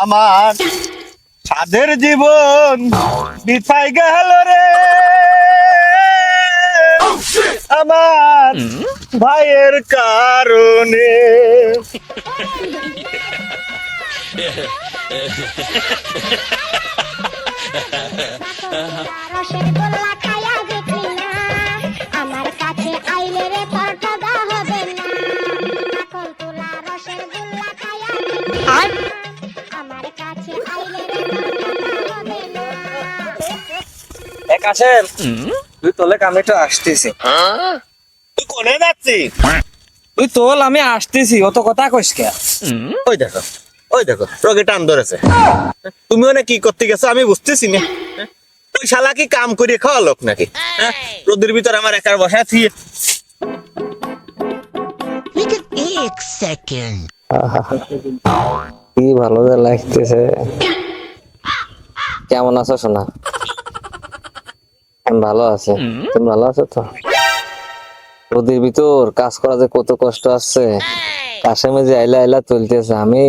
আমার সাধের জীবন বিছাই গেল রে আমার ভাইয়ের কারণে। আমার কাছে আইলে রে তোর ঠগা হবে না, এখন তোলা রসের গোল্লা খায়া আমার কাছে আইলে রে তোর ঠগা হবে না। এক আসেন তুই তোলে আমি একটু আসতেছি। তুই কোনে যাচ্ছিস? তুই তোল আমি আসতেছি, অত কথা কইস কে? ওই দেখো রোগে টান ধরেছে। তুমি ওনে কি করতে গেছো আমি বুঝতেছি না। ওই শালা কি কাম করিয়ে খাওয়া লোক নাকি? রোদের ভিতর আমার একার বসা থিয়ে। কি ভালো যে লাগতেছে। কেমন আছো সোনা? আমি ভালো আছি, তুমি ভালো আছো তো? রোদের ভিতর কাজ করা যে কত কষ্ট আসছে, কাশেমে যে আইলা আইলা চলতেছে। আমি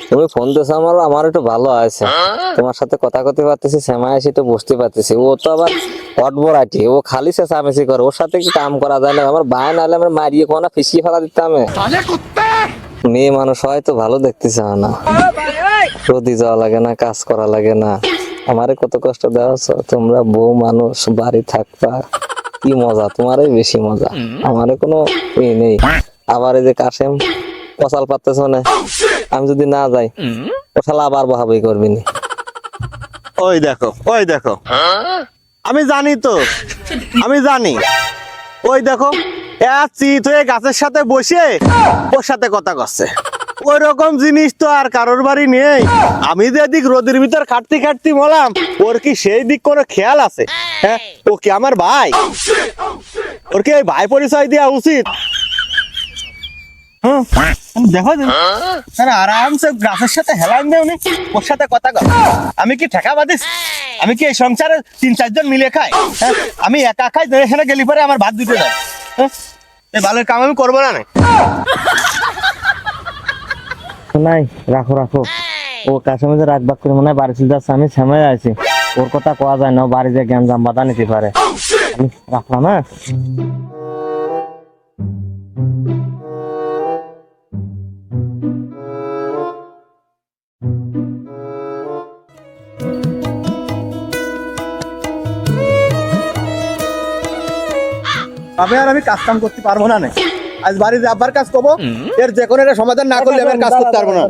তুমি ফোন দিয়েছো আমার একটু ভালো আছে, তোমার সাথে কথা করতে পারতেছি, সেমাই এসে একটু বসতে পারতেছি। ও তো আবার হটবরাটি, ও খালি চেঁচামেচি করে, ওর সাথে কি কাম করা যায় না? আমার ভাই নাহলে আমার মারিয়ে কোনা ফিসিয়ে ফেলা দিতাম। মেয়ে মানুষ হয়তো ভালো দেখতেছে না, রোদি যাওয়া লাগে না, কাজ করা লাগে না। আমারে কত কষ্ট দেওয়াছ তোমরা, বউ মানুষ বাড়ি থাকবা, কি মজা, তোমারই বেশি মজা, আমারে কোনো ই নেই। আবার এই যে কাশেম কসাল পারতেছ না, আমি যদি না যাই ও শালা আবার বহাবই করবি নি। ওই দেখো আমি জানি তো, আমি জানি। ওই দেখো চিত হয়ে গাছের সাথে বসে ওর সাথে কথা করছে। ওই রকম জিনিস তো আর কারোর বাড়ি নেই। আমি যে এদিক রোদের ভিতর খাটতে বললাম, ওর কি সেই দিক কোনো খেয়াল আছে? হ্যাঁ, ও কি আমার ভাই? ওর কি এই ভাই পরিচয় দেওয়া উচিত? দেখো আরামসে গাছের সাথে হেলান দেও নি, ওর সাথে কথা কর। আমি কি ঠেকা বাদিস? আমি কি এই সংসারে 3-4 জন মিলে খাই? হ্যাঁ, আমি একা খাই, এখানে গেলি পরে আমার ভাত দিতে যায়। এই ভালোর কাম আমি করবো না। নাই রাখো রাখো, ও কাশেমে যে রাখবাক করে মনে হয় বাড়ি চলে যাচ্ছে, আমি সেমাই আছি। ওর কথা কোয়া যায় না, বাড়ি যে জ্ঞান জাম বাধা নিতে পারে। আমি রাখলাম না। আমি কাজ কাম করতে পারবো না। আজ বাড়িতে আব্বার কাজ করবো, এর যে কোনো একটা সমাধান না করলে আমি কাজ করতে পারবো না।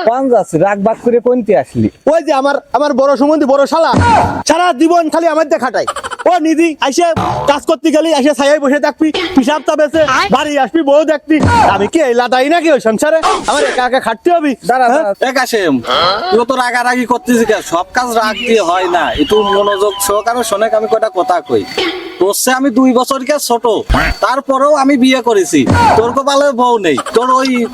কোন যাচ্ছি রাখবাক করে কোনতে আসলি? ওই যে আমার বড় সম্বন্ধী বড় শালা সারা জীবন খালি আমার দিয়ে খাটাই। ও নিধি আইসে কাজ করতে গেলি আইসে ছায়ায় বসে থাকবি, হিসাব চাপেছে, বাড়ি আসবি, বউ দেখবি। আমি কি এই লাদাই নাকি ওই সংসারে? আমার একা একা খাটতে হবে। কাশেম তুই তো রাগারাগি করতেছিস, সব কাজ রাগ দিয়ে হয় না, একটু মনোযোগ সহকারে শোনে। আমি কয়টা কথা কই, তোর সে আমি 2 বছর কে ছোট, তারপরেও আমি বিয়ে করেছি। তোর কপালে বউ নেই,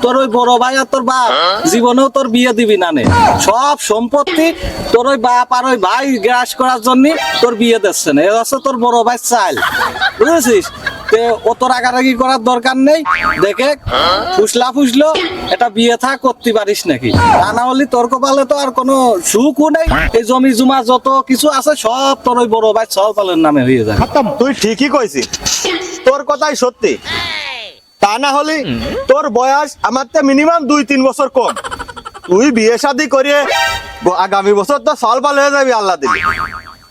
তোর ওই বড় ভাই আর তোর বাপ জীবনেও তোর বিয়ে দিবি না নে। সব সম্পত্তি তোর ওই বাপ আর ওই ভাই গ্রাস করার জন্য তোর বিয়ে দিচ্ছে না। এ হচ্ছে তোর বড় ভাই চাইল, বুঝেছিস? ও তো রাগারাগি করার দরকার নেই। দেখে ফুসলো এটা বিয়ে থা করতে পারিস নাকি? তা না হলে তোর কপালে তো আর কোনো সুখও নেই। এই জমি জমা যত কিছু আছে সব তোর ওই বড় ভাই সলপালের নামে হয়ে যায়। তুই ঠিকই কইছিস, তোর কথাই সত্যি। তা না হলে তোর বয়স আমার তো মিনিমাম 2-3 বছর কম। তুই বিয়ে শাদী করিয়ে আগামী বছর তো সলপাল হয়ে যাবি আল্লাহ দিলে।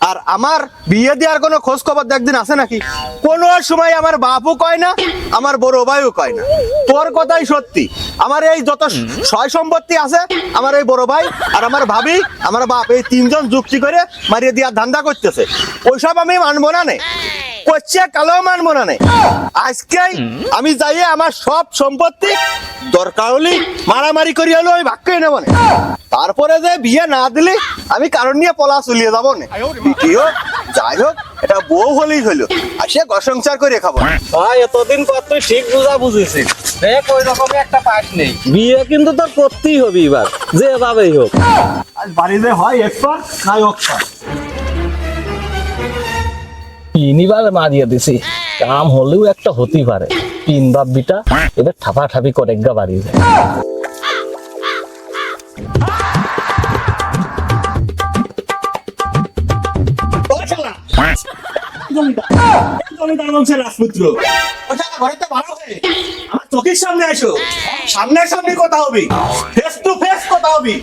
আর আমার বিয়ে দেওয়ার কোনো খোঁজ খবর একদিন আছে নাকি? কোনো সময় আমার বাপও কয় না, আমার বড় ভাইও কয় না। তোর কথাই সত্যি, আমার এই যত সয় সম্পত্তি আছে, আমার এই বড় ভাই আর আমার ভাবি আমার বাপ এই 3 জন যুক্তি করে মারিয়ে দেওয়ার ধান্দা করতেছে। ওইসব আমি মানবো না নে, করছে কালো মানবো না নে। আজকে আমি যাই আমার সব সম্পত্তি দরকার হলে মারামারি করি হলো আমি ভাগ করে নেবো না। তারপরে যে বিয়ে না দিলে আমি কারণ নিয়ে পলা চলিয়ে যাবো না। কি হোক যাই হোক, এটা বউ হলেই হলো, আসে ঘর সংসার করে খাবো। ভাই এতদিন পর তুই ঠিক বুঝা বুঝেছিস, দেখ ওই রকমই একটা পাস নেই। বিয়ে কিন্তু তোর করতেই হবে এবার, যেভাবেই হোক। আজ বাড়িতে হয় একবার নাই অক্ষর। তিনবার মারিয়ে দিছি, কাম হলেও একটা হতেই পারে। 3 বাপ বিটা এবার ঠাপাঠাপি করে বাড়ি যায়। জমিদার বংশের রাজপুত্র ওটা ঘরেতে ভালো হয়ে আমার চোখের সামনে আসো, সামনে কথা হবি, ফেস টু ফেস কথা হবি,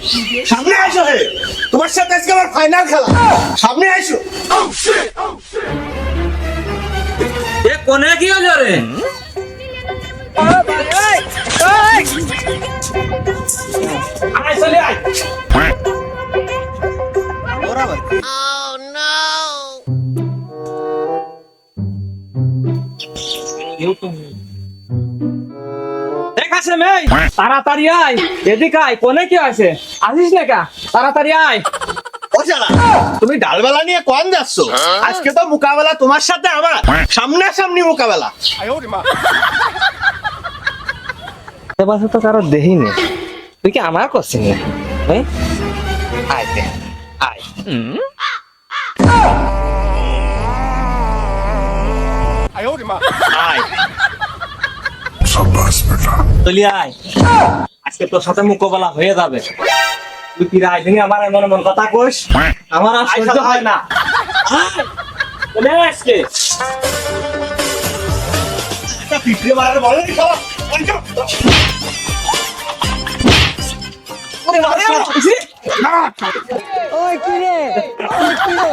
সামনে আসো হে, তোমার সাথে আজকে আমার ফাইনাল খেলা, সামনে আসো। এ কোনে কি হলো রে? আয় চলে আয়। দেখাছে মেয়ে তাড়াতাড়ি আয়, এদিকে আয়, কোনে কি আছে? আসিস না কা? তাড়াতাড়ি আয়। ও শালা, তুমি ডালবেলা নিয়ে কোন যাচ্ছ? আজকে তো মোকাবেলা তোমার সাথে আমার, সামনাসামনি মোকাবেলা। এবার তো কারো দেখিনি, তুই কি আমার করছিস না? আয় দে, আয়। আয় চলি আয়, আজকে তোর সাথে মোকাবেলা হয়ে যাবে। তুই কি রাইদিনে আমার এমন এমন কথা কইস, আমার আর সহ্য হয় না। আয়, চলে আয় আজকে। একটা পিঁপড়ে মারার বলে নি সব। ওরে বাবা, বুঝি? ওই কিরে ওই কিরে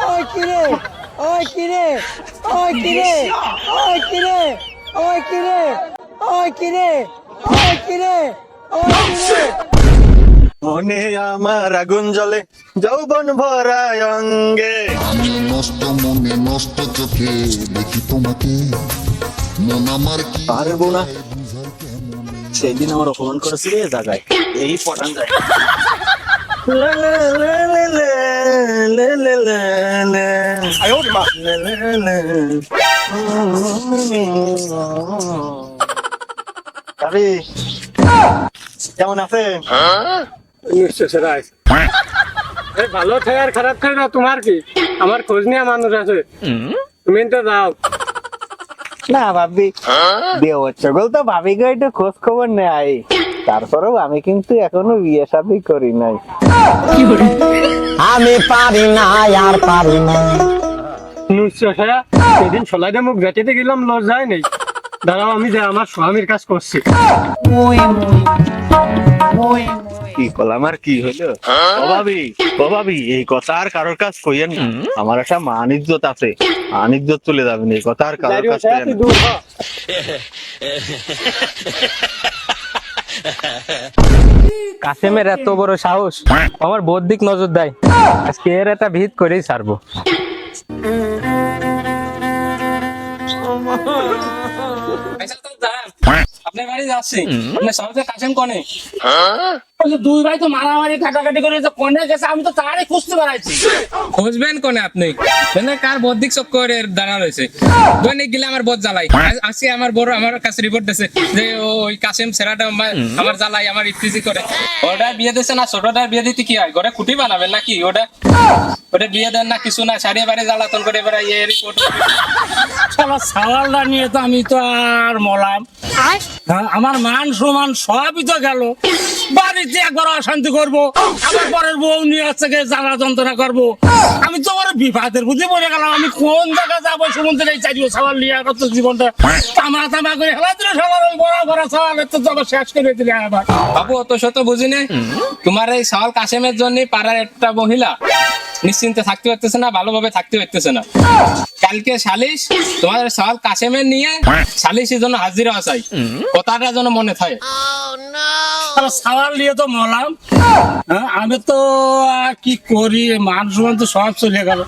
ওই কিরে ওই কিরে ওই কিরে ওই কিরে ওই কিরে ওই কিরে ওই কিরে ওই কিরে মনে আমার আগুন জ্বলে, যৌবন ভরা অঙ্গে। আমি নষ্ট মনে নষ্ট চোখে দেখি তোমাকে, মন আমার কি পারবো না, সেদিন আমার অপমান করেছিল এ জায়গায়, এই পটান যায়। কেমন আছে? নিশ্চয় সেটাই। ভালো থাকে আর খারাপ থাকে না, তোমার কি? আমার খোঁজ নিয়ে মানুষ আছে, তুমি তো যাও। না ভাবি, বিয়ে হচ্ছে বল তো ভাবি গো একটু খোঁজ খবর নেয়, তারপরেও আমি কিন্তু এখনো বিয়ে শাদী করি নাই। আমি পারি না আর পারি না। নিশ্চয় সেদিন সলাইতে মুখ বেঁচেতে গেলাম, লস যায় নেই। দাঁড়াও, আমি যে আমার স্বামীর কাজ করছি। কি করলাম আর কি হইলো? ও ভাবি এই কথা আর কারোর কাছ কইয়েন না, আমার একটা মান ইজ্জত আছে, মান ইজ্জত চলে যাবে না, এই কথা আর কারোর কাছ কইয়েন না। দূর হ। কাসেমের এত বড় সাহস, আমার বোর দিক নজর দেয়, আজকে এর একটা ভিত করেই ছাড়বো। আপনার বাড়ি যাচ্ছি, আপনার সবচেয়ে কাছেম কনে? দুই ভাই তো মারামারি কাটাকাটি করে কনে গেছে, আমি তো তারই খুঁজতে বেড়াইছি। খুঁজবেন কোনে আপনি? কার বদ্দিক চক্কর দাঁড়া রয়েছে, দৈনিক গেলে আমার বদ জ্বালাই। আজকে আমার বড় আমার কাছে রিপোর্ট দিয়েছে যে ওই কাসেম সেরাটা আমার জ্বালাই, আমার ইফতিজি করে। ওটা বিয়ে দিচ্ছে না, ছোটটা বিয়ে দিতে কি হয়, ঘরে খুঁটি বানাবেন নাকি? ওটা বিয়ে দেন না, কিছু না, সারিয়ে বাড়ি জ্বালাতন করে এবার এই রিপোর্ট। সাওয়ালটা নিয়ে তো আমি তো আর মলাম, আমার মান সমান সবই তো গেল। বাড়িতে একবার অশান্তি করবো, আবার পরের বউ নিয়ে আসছে জ্বালা যন্ত্রণা করবো, আমি তো আমার বিবাদের বুঝে পড়ে গেলাম। আমি কোন জায়গায় যাবো সমুদ্রে এই চারিও সওয়াল নিয়ে কত জীবনটা তামা তামা করে হেলা দিলে সবার ওই বড় বড় সওয়ালের তো আবার শেষ করে দিলে। আবার বাবু অত শত বুঝি না, তোমার এই সওয়াল কাসেমের জন্য পাড়ার একটা মহিলা নিশ্চিন্তে থাকতে পারতেছে না, ভালোভাবে থাকতে পারতেছে না। কালকে সালিশ তোমার সওয়াল কাসেমের নিয়ে সালিশের জন্য হাজিরা আসাই, কথাটা যেন মনে থাকে। সাওয়াল নিয়ে তো মলাম, আমি তো কি করি, মান সমান তো সব চলে গেল।